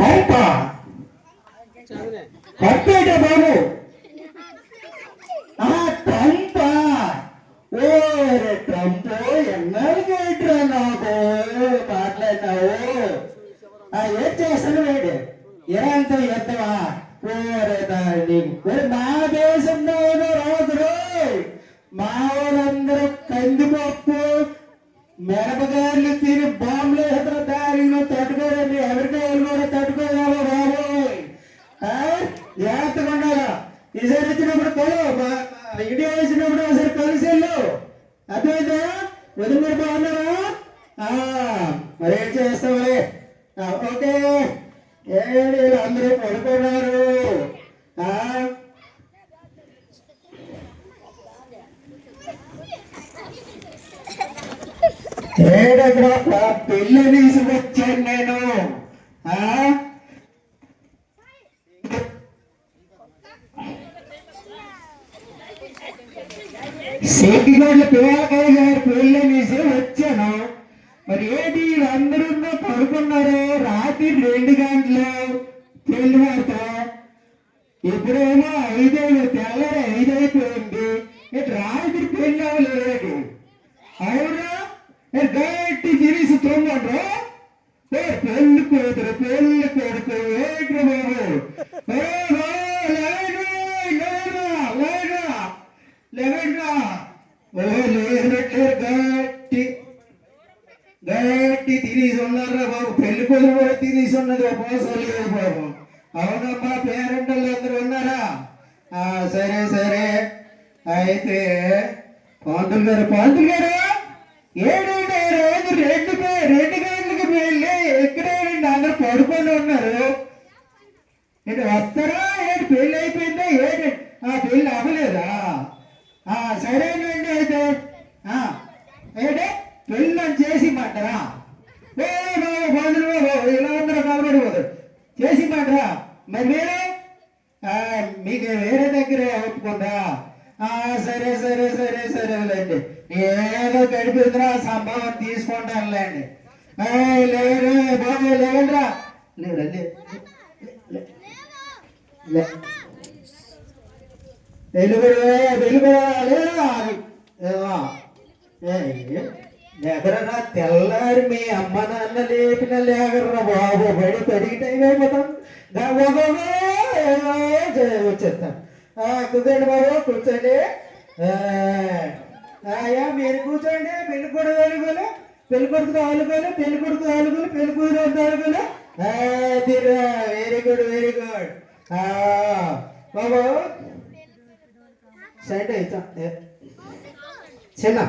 కొంప కప్పేట బాబు ట్రంప్ ఓరే ట్రంప్ ఎన్నాళ్ళకి ఏంట్రా నాకు మాట్లాడినావు ఏం చేస్తాను వేడు ఇరాన్తో ఎద్దవా మా దేశంలో రాదురు మా వాళ్ళందరూ కందిపప్పు మిరపకాయలు తిని బాంబులు ఎదురు దారిలో తట్టుకోదండి ఎవరికాయలు కూడా తట్టుకోవాలి బాబోయ్ జాగ్రత్తగా ఈసారి వచ్చినప్పుడు ఇండియా వచ్చినప్పుడు ఒకసారి కలిసి వెళ్ళు అర్థమైందా వదిలి మీరు బాగున్నారా మరి ఏం చేస్తామని ఓకే ఏడు అందరూ పడుకున్నారు ఏడక్కడ పెళ్లి తీసుకొచ్చాను నేను సేకిగోడ్ల పిల్లలకాయ గారి పెళ్లి తీసి వచ్చాను మరి ఏంటి అందరూ పడుకున్నారు రాత్రి 2 గంటలు పెళ్లి మాత్రం ఇప్పుడేమో 5 తెల్లరి 5 అయిపోయింది రాత్రి పెళ్లి అవ్వలేదు అవునా గట్టి తిరిసి తొంగండ్రు పెళ్లి కూతురు పెళ్లి కొడుకు ఏంటి బాబు గట్టి గట్టి తిరిగి ఉన్నారా బాబు పెళ్లి కూతురు కూడా తిరిగి ఉన్నది పోసలేదు బాబు అవునమ్మా పేరెంటలు అందరూ ఉన్నారా సరే సరే అయితే పాంతులు గారు 7 గంటలకు పెళ్ళి ఎక్కడేనండి అందరూ పడుకొని ఉన్నారు ఏంటి వస్తారా ఏంటి పెళ్ళి అయిపోయిందా ఏంటి పెళ్ళి అవ్వలేదా సరేనండి అయితే ఏంటి పెళ్ళి చేసిమంటారా పంతులు బాబు ఇలా అందరూ కలబడిపోతారు చేసిమంటారా మరి మీరు మీకు వేరే దగ్గర ఒప్పుకుందా సరే సరే సరే సరేలేండి ఏదో గడిపిద్రా సంభావన తీసుకుంటానులేండి లేరు బాబు లేదండ్రా లేదండి లేకరా తెల్లారి మీ అమ్మ నాన్న లేపిన లేకర్రా బాబు బడి పడికి టైం అయిపోతాం వచ్చేస్తాను కూర్చోండి బాబు కూర్చోండి మీరు కూర్చోండి పెళ్లి కొడుకు ఆలుకోలు పెళ్లి కొడుకు ఆలుకోలు పెళ్లి కొడుకు ఆలుకోలు పెళ్లి కూతురు ఆలుకోలు వెరీ గుడ్ వెరీ గుడ్ బాబు సైడ్ అవుతా చిన్న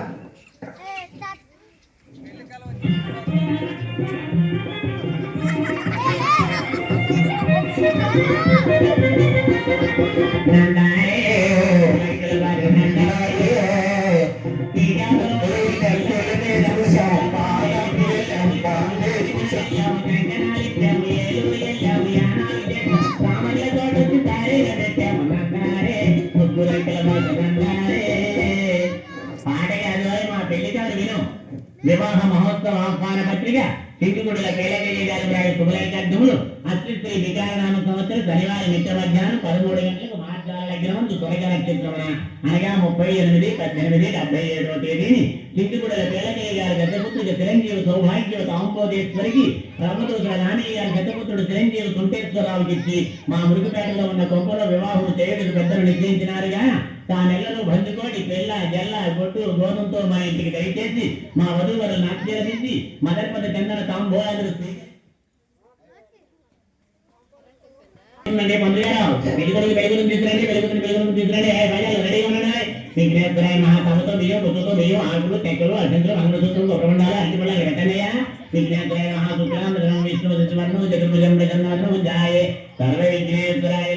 వివాహ మహోత్సవ ఆహ్వాన పత్రిక సింగుగుడుల పేలగిరి గారి శుభలైకర్ధములు అశ్రీ వికారనామ సంవత్సరం శనివారం నిత్య మధ్యాహ్నం 13 గంటలకు మార్గాల లగ్నం త్వరగా నక్షత్రమున అనగా 38/8/77వ తేదీని సింగుగుడుల పేలగిరి గారి గతపుత్రుడు చిరంజీవి సౌభాగ్యవత ఆంబోదేశ్వరికి బ్రహ్మదూత రాణి గారి గతపుత్రుడు చిరంజీవి సుంటేశ్వరరావుకి ఇచ్చి మా మురుగుపేటలో ఉన్న కొంపలో వివాహం చేయడానికి పెద్దలు నిశ్చయించినారుగా తానెల్లరూ బందుకోటి పెళ్ళ జల్ల బొట్టు గోధుమతో మా ఇంటికి దయచేసి మా వధువులు నాట్యరమించి మదర్పద చందన తాంబోయాలు వెలుగురికి వెలుగును తీసుకురండి వెలుగును తీసుకురండి రెడీ ఉండండి విఘ్నేశ్వరాయ మహాసభతో బియ్యం బుద్ధతో బియ్యం ఆకులు తెక్కలు అర్జంతులు మంగళసూత్రం గొప్పగుండాలి అరటిపళ్ళ వెంటనయ్య విఘ్నేశ్వరాయ మహాసూత్రం విష్ణు శిశువర్ణం చతుర్భుజం ప్రసన్నవత్నం జాయే సర్వ విఘ్నేశ్వరాయ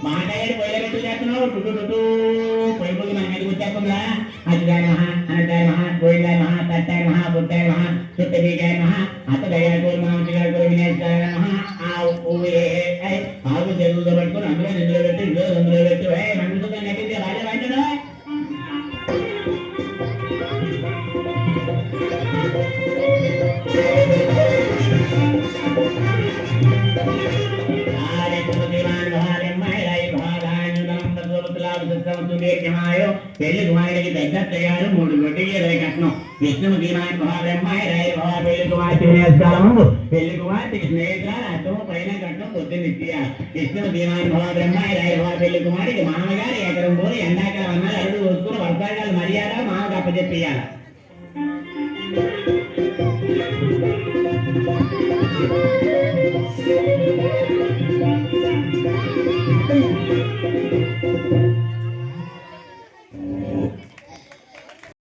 మాటయ్యాడు పొయ్యిలో పెట్టు చేస్తున్నావు టుటు పొయ్యి పొయ్యి మన మీదకి వచ్చేస్తుందా అతిదాయ మహా అనదాయ మహా గోవిందాయ మహా తట్టాయ మహా బుద్ధాయ మహా చుట్టబీగాయ మహా అతదయ గోరు మాంసిగాయ గోరు వినేశాయ మహా ఆవు చెరువుతో పట్టుకుని అందులో నిధులు పెట్టి అందులో పెట్టి మనసుతో నటించే రాజా వాయించడా పెళ్లి కుమారుడికి దగ్గరయ్యారు 3 గొడ్డికి 20 కట్నం విష్ణువు ధీమాన్ మహాబ్రహ్మాయ రాయ మహా పెళ్లి కుమార్తె వినేస్తాము పెళ్లి కుమార్తెకి స్నేహితురాలు అర్థము పైన కట్నం పొద్దున్న ఇచ్చేయాలి విష్ణువు ధీమాన్ మహాబ్రహ్మాయ రాయ మహా పెళ్లి కుమారుడికి మామగారు ఎకరం పోయి ఎండాకాలం అన్నారు అడుగు వస్తున్న వర్షాకాలం మర్యాద మామకు అప్పచెప్పియాల